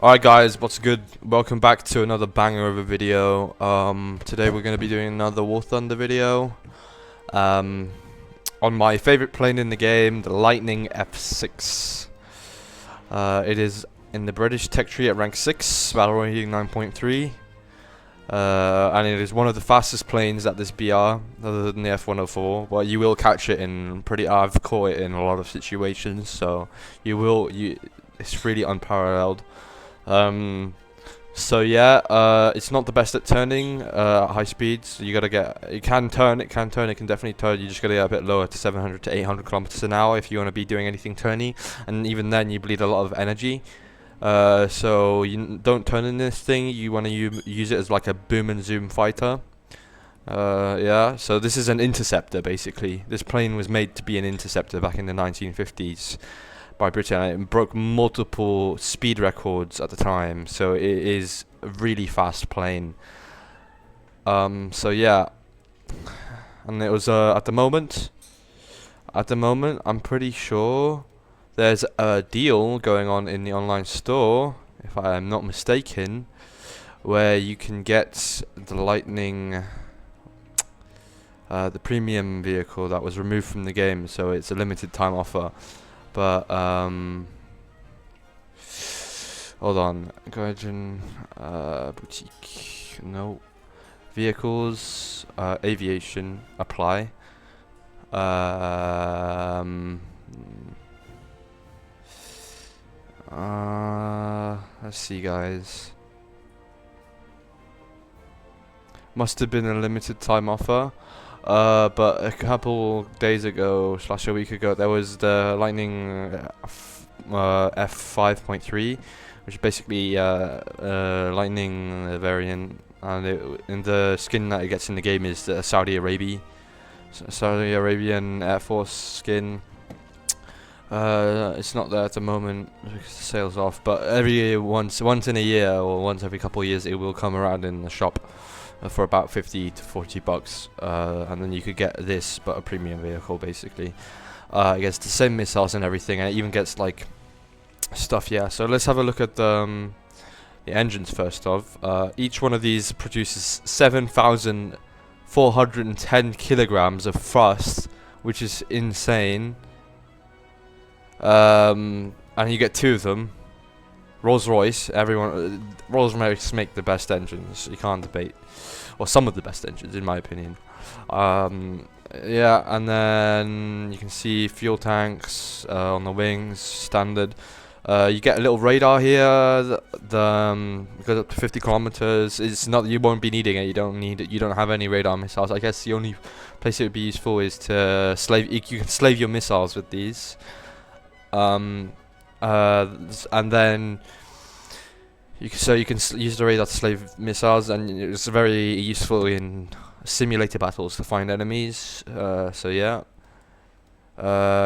Alright guys, what's good? Welcome back to another banger of a video. Today we're going to be doing another Warthunder video. On my favorite plane in the game, the Lightning F6. It is in the British tech tree at rank 6, battle rating 9.3. And it is one of the fastest planes at this BR, other than the F104. But you will catch it in I've caught it in a lot of situations, so it's really unparalleled. So yeah, it's not the best at turning at high speeds. You gotta get, it can turn, it can definitely turn. You just gotta get a bit lower to 700 to 800 kilometers an hour if you want to be doing anything turny, and even then you bleed a lot of energy. So you don't turn in this thing. You want to use it as like a boom and zoom fighter. Yeah, so this is an interceptor basically. This plane was made to be an interceptor back in the 1950s. By Britain, and it broke multiple speed records at the time, so it is a really fast plane. So yeah, and it was at the moment I'm pretty sure there's a deal going on in the online store, if I am not mistaken, where you can get the Lightning, the premium vehicle that was removed from the game, so it's a limited time offer. But hold on, Guardian boutique, no, vehicles, aviation, apply. Let's see, guys. Must have been a limited time offer. But a couple days ago / a week ago, there was the Lightning F5.3, which is basically Lightning variant, and in the skin that it gets in the game is the Saudi Arabian Air Force skin. It's not there at the moment because the sale's off, but every year, once in a year or once every couple of years, it will come around in the shop. For about 50 to 40 bucks, and then you could get this, but a premium vehicle basically. It gets the same missiles and everything, and it even gets like stuff. Yeah, so let's have a look at the engines first off. Each one of these produces 7,410 kilograms of thrust, which is insane. And you get two of them. Rolls-Royce, Rolls-Royce make the best engines, you can't debate, or some of the best engines in my opinion. Yeah, and then you can see fuel tanks on the wings, standard. You get a little radar here, it goes up to 50 kilometers. It's not, you won't be needing it, you don't have any radar missiles. I guess the only place it would be useful is to you can slave your missiles with these. And then you can use the radar to slave missiles, and it's very useful in simulator battles to find enemies. So yeah,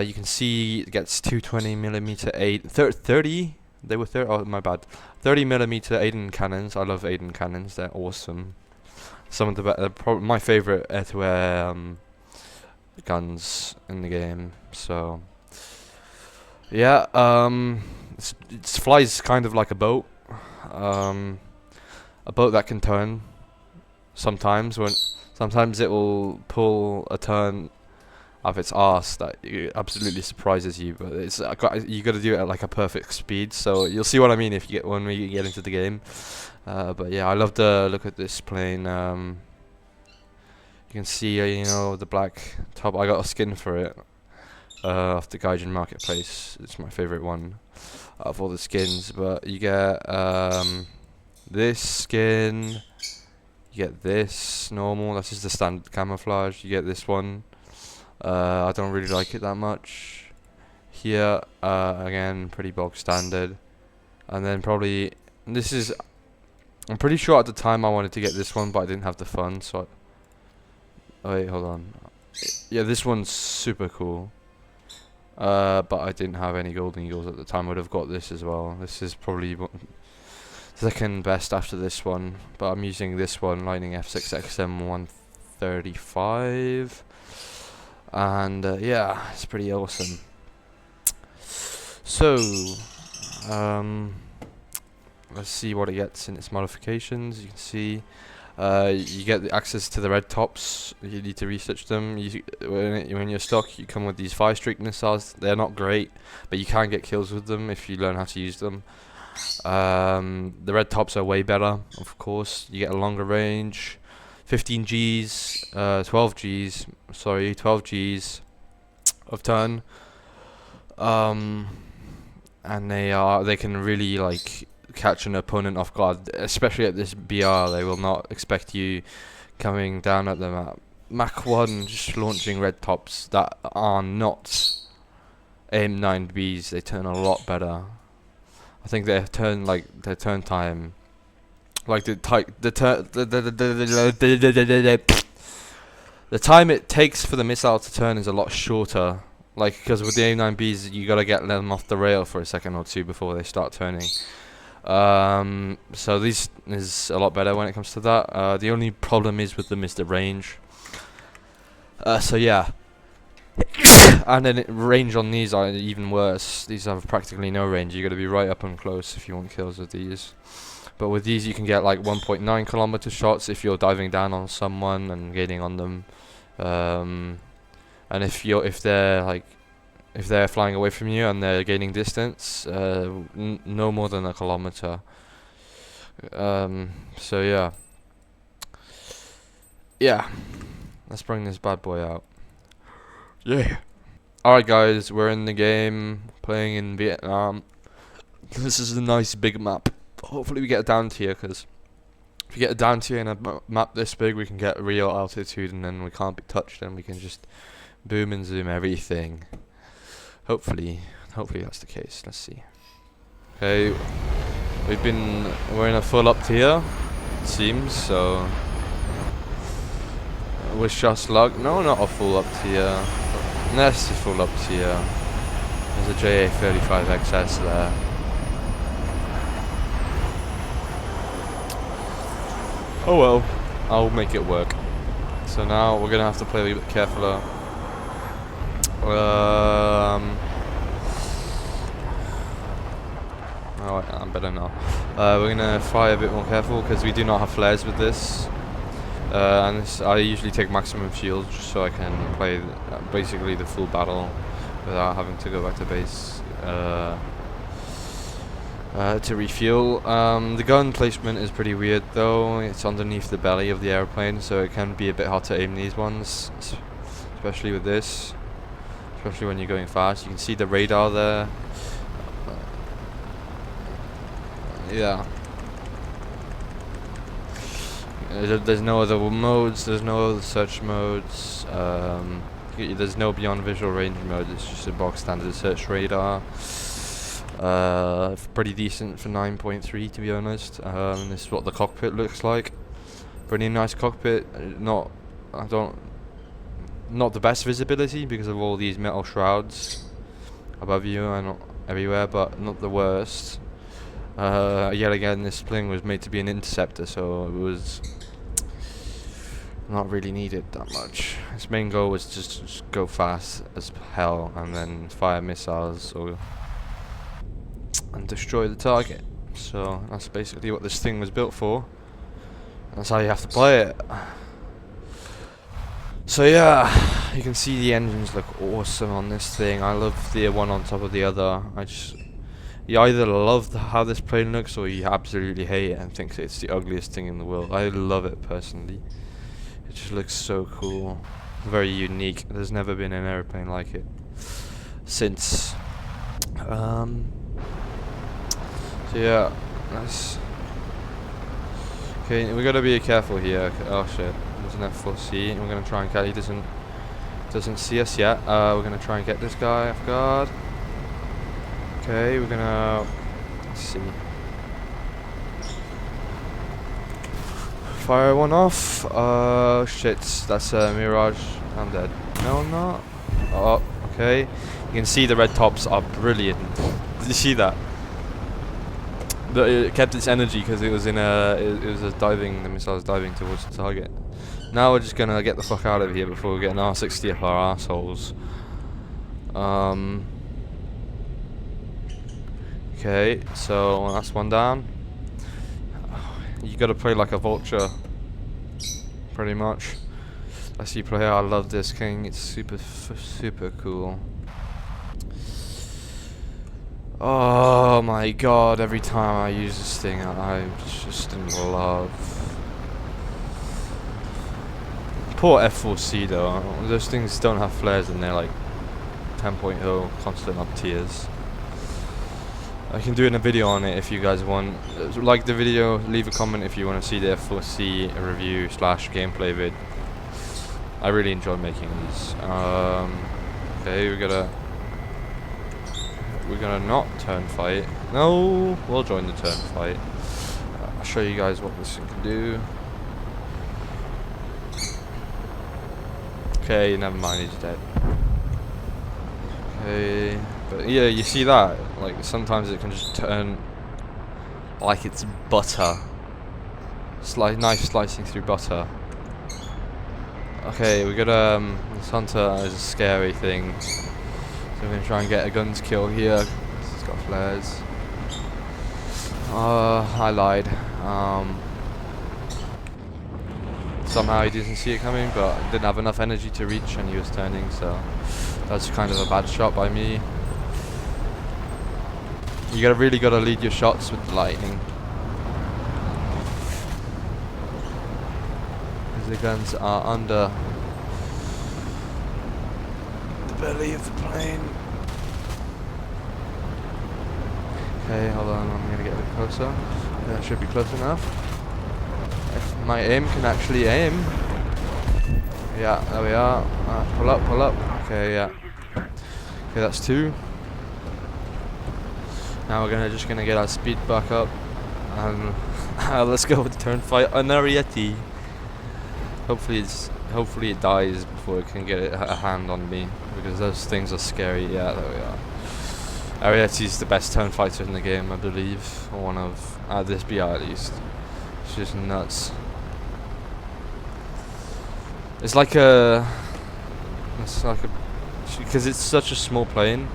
you can see it gets 220mm 30. They were 30. Oh my bad. 30mm Aiden cannons. I love Aiden cannons. They're awesome. Some of the my favorite air-to-air guns in the game. So. Yeah, it flies kind of like a boat. A boat that can turn. Sometimes it will pull a turn of its arse that absolutely surprises you. But you got to do it at like a perfect speed. So you'll see what I mean when we get into the game. But yeah, I love the look at this plane. You can see the black top. I got a skin for it. Off the Gaijin Marketplace. It's my favorite one out of all the skins. But you get this skin, you get this normal, that's just the standard camouflage. You get this one, I don't really like it that much. Here, again, pretty bog standard. And then probably, I'm pretty sure at the time I wanted to get this one, but I didn't have the funds, so oh wait, hold on. Yeah, this one's super cool. But I didn't have any golden eagles at the time. I would have got this as well. This is probably second best after this one, but I'm using this one, Lightning F6 XM 135, and yeah, it's pretty awesome. So let's see what it gets in its modifications. You can see you get the access to the red tops. You need to research them. When you're stuck, you come with these 5-streak missiles. They're not great, but you can get kills with them if you learn how to use them. The red tops are way better, of course. You get a longer range, 15 Gs, 12 Gs, sorry, 12 Gs of turn. And they can really like catch an opponent off guard, especially at this BR. They will not expect you coming down at them at Mach 1 just launching red tops that are not AIM-9Bs. They turn a lot better. I think their turn time, like the time it takes for the missile to turn is a lot shorter. Like, because with the AIM-9Bs, you gotta get them off the rail for a second or two before they start turning. So this is a lot better when it comes to that. The only problem is with them is the range. So yeah. And then range on these are even worse. These have practically no range. You got to be right up and close if you want kills with these. But with these, you can get like 1.9 kilometer shots if you're diving down on someone and gaining on them. And if they're flying away from you and they're gaining distance, no more than a kilometer. So yeah. Let's bring this bad boy out. Yeah. Alright guys, we're in the game, playing in Vietnam. This is a nice big map. Hopefully we get a down tier, because if we get a down tier in a map this big, we can get real altitude and then we can't be touched and we can just boom and zoom everything. Hopefully that's the case. Let's see. Okay, we're in a full up tier, it seems, so wish us luck. No, not a full up tier. That's a full up tier. There's a JA35XS there. Oh well, I'll make it work. So now we're gonna have to play a little bit carefuler. Oh, I'm better now. We're gonna fly a bit more careful because we do not have flares with this. And I usually take maximum fuel just so I can play basically the full battle without having to go back to base to refuel. The gun placement is pretty weird though. It's underneath the belly of the airplane, so it can be a bit hard to aim these ones, especially with this. Especially when you're going fast. You can see the radar there. Yeah. There's no other modes, there's no other search modes, there's no beyond visual range mode, it's just a box standard search radar. Pretty decent for 9.3 to be honest. This is what the cockpit looks like. Pretty nice cockpit, not the best visibility because of all these metal shrouds above you and everywhere, but not the worst. Yet again, this plane was made to be an interceptor, so it was not really needed that much. Its main goal was just go fast as hell and then fire missiles and destroy the target. So that's basically what this thing was built for. That's how you have to play it. So yeah, you can see the engines look awesome on this thing. I love the one on top of the other. You either love how this plane looks or you absolutely hate it and think it's the ugliest thing in the world. I love it personally. It just looks so cool. Very unique. There's never been an airplane like it since. So yeah, nice. Okay, we gotta be careful here. Oh shit, there's an F4C. We're gonna try and catch. He doesn't see us yet. We're gonna try and get this guy off guard. Okay, we're gonna, let's see, fire one off. Oh shit, that's a Mirage. I'm dead. No, I'm not. Oh, okay. You can see the red tops are brilliant. Did you see that? It kept its energy because it was in the missile was diving towards the target. Now we're just gonna get the fuck out of here before we get an R60 up our assholes. Okay, so that's one down. you gotta play like a vulture, pretty much. As you play, I love this king. It's super cool. Oh my god! Every time I use this thing, I'm just in love. Poor F4C though. Those things don't have flares and they're like 10.0 constant up tiers. I can do a video on it if you guys want. Like the video, leave a comment if you want to see the F4C review / gameplay vid. I really enjoy making these. Okay, we're gonna not turn fight. No, we'll join the turn fight. I'll show you guys what this thing can do. Okay, never mind, he's dead. Okay, but yeah, you see that? Like sometimes it can just turn like it's butter. Knife slicing through butter. Okay, we got this hunter is a scary thing. So we're gonna try and get a guns kill here. He's got flares. I lied. Somehow he didn't see it coming, but didn't have enough energy to reach, and he was turning. So that's kind of a bad shot by me. You really gotta lead your shots with the lightning. The guns are under the belly of the plane. Okay, hold on, I'm gonna get a bit closer. That should be close enough. If my aim can actually aim. Yeah, there we are. Pull up, pull up. Okay, yeah. Okay, that's 2. Now we're just gonna get our speed back up. And let's go with the turn fight on Ariete. Hopefully it dies before it can get a hand on me, because those things are scary. Yeah, there we are. Ariete's the best turn fighter in the game, I believe, or one of at this BR at least. It's just nuts. It's like because it's such a small plane.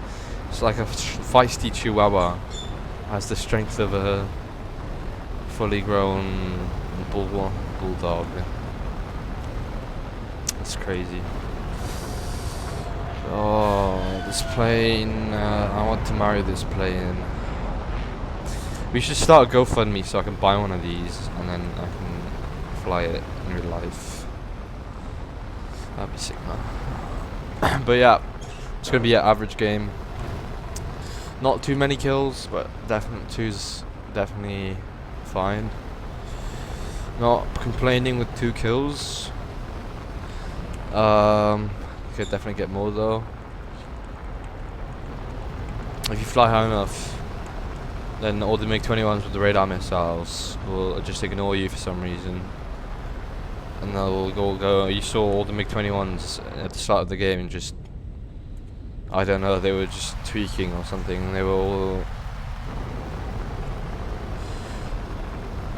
It's like a feisty chihuahua. Has the strength of a fully grown bulldog. It's crazy. Oh, this plane. I want to marry this plane. We should start a GoFundMe so I can buy one of these and then I can fly it in real life. That'd be sick, man. But yeah, it's gonna be an average game. Not too many kills, but two's definitely fine. Not complaining with 2 kills. Could definitely get more though. If you fly high enough, then all the MiG-21s with the radar missiles will just ignore you for some reason, and they'll go. You saw all the MiG-21s at the start of the game and just, I don't know, they were just tweaking or something. They were all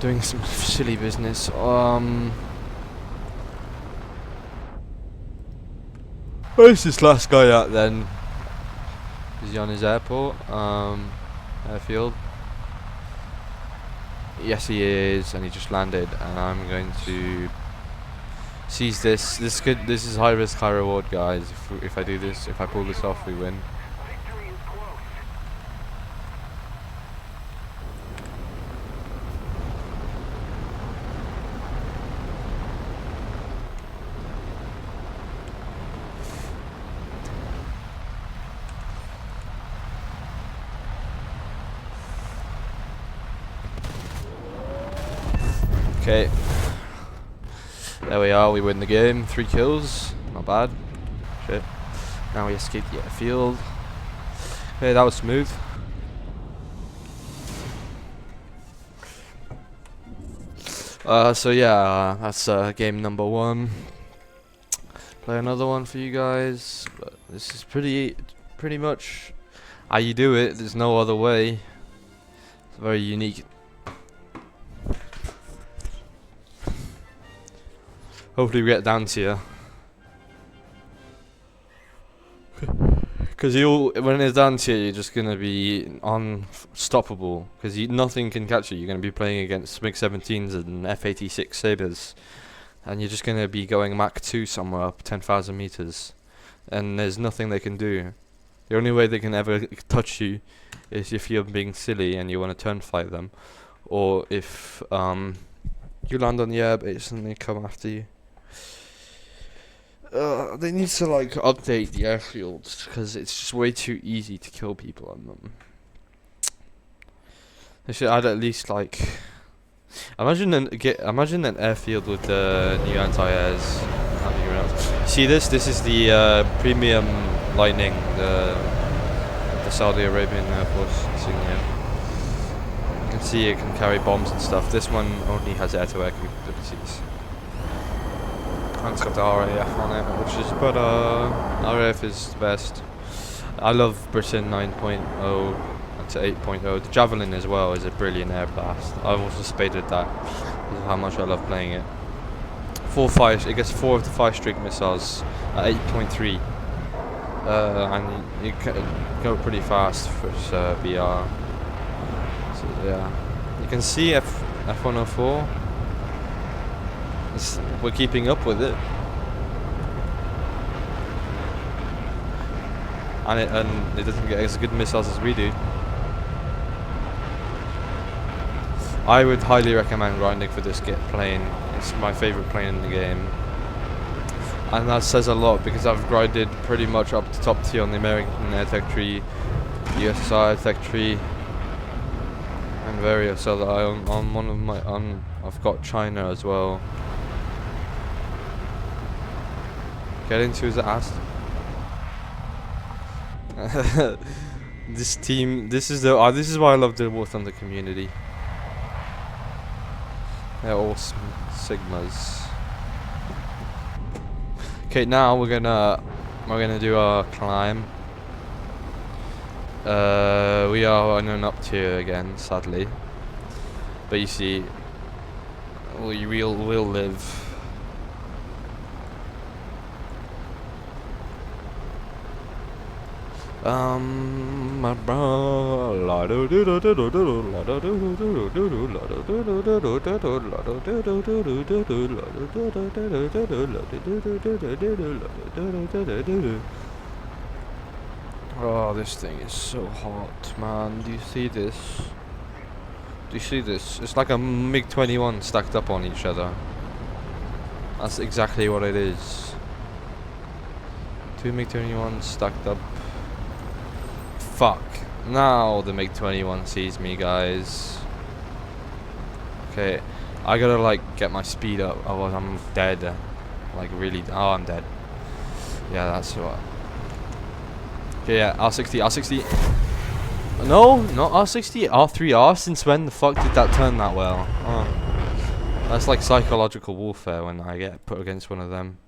doing some silly business. Where's this last guy at then? Is he on his airport? Airfield? Yes he is, and he just landed, and I'm going to seize this. This is high risk, high reward, guys. If I do this, if I pull this off, we win. Okay, there we are, we win the game, 3 kills, not bad, shit. Now we escape the airfield. Okay, that was smooth. So yeah, that's game number 1. Play another one for you guys, but this is pretty much how you do it, there's no other way. It's very unique. Hopefully we get down tier. Because Because when it's down to you, you're just gonna be unstoppable. Because nothing can catch you. You're gonna be playing against MiG-17s and F-86 Sabres, and you're just gonna be going Mach 2 somewhere up 10,000 meters, and there's nothing they can do. The only way they can ever touch you is if you're being silly and you want to turn fight them, or if you land on the airbase and they come after you. They need to like update the airfields because it's just way too easy to kill people on them. They should add at least like imagine an airfield with the new anti-airs. See this? This is the premium Lightning, the Saudi Arabian Air Force insignia. You can see it can carry bombs and stuff. This one only has air-to-air capabilities. And it's got the RAF on it, which is better. RAF is the best. I love Britain 9.0 to 8.0. The Javelin as well is a brilliant air blast. I've also spaded that because of how much I love playing it. It gets 4 of the 5 Streak missiles at 8.3. And you can go pretty fast for BR. So yeah, you can see F104. We're keeping up with it, and it doesn't get as good missiles as we do. I would highly recommend grinding for this plane. It's my favorite plane in the game. And that says a lot because I've grinded pretty much up to top tier on the American Air Tech tree, USSR Air Tech tree, and various other. On one of my I've got China as well. Get into his ass. This team. This is why I love the Warthunder community. They're all Sigmas. Okay, now we're gonna do our climb. We are on an up tier again, sadly. But you see, we'll live. My bro. Oh, this thing is so hot, man. Do you see this? Do you see this? It's like a MiG-21 stacked up on each other. That's exactly what it is. 2 MiG-21 stacked up. Fuck. Now the MiG-21 sees me, guys. Okay, I gotta like get my speed up, otherwise I'm dead. Like really, oh, I'm dead. Yeah, that's what. Okay, yeah, R60. No, not R60, R3R. Since when the fuck did that turn that well? Oh. That's like psychological warfare when I get put against one of them.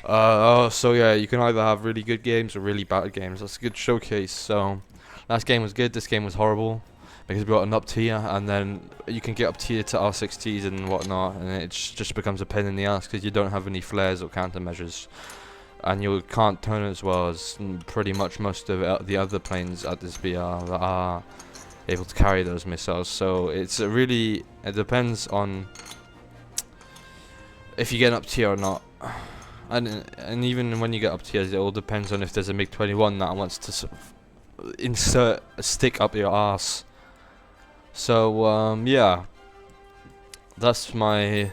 So yeah, you can either have really good games or really bad games. That's a good showcase. So last game was good, this game was horrible because we got an up tier, and then you can get up tier to R60s and whatnot, and it just becomes a pain in the ass because you don't have any flares or countermeasures, and you can't turn as well as pretty much most of the other planes at this BR that are able to carry those missiles. So it depends on if you get up tier or not. And even when you get up tiers, it all depends on if there's a MiG-21 that wants to sort of insert a stick up your ass. So yeah, that's my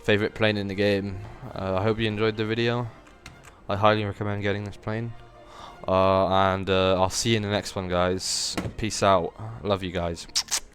favorite plane in the game. I hope you enjoyed the video. I highly recommend getting this plane. And I'll see you in the next one, guys. Peace out. Love you guys.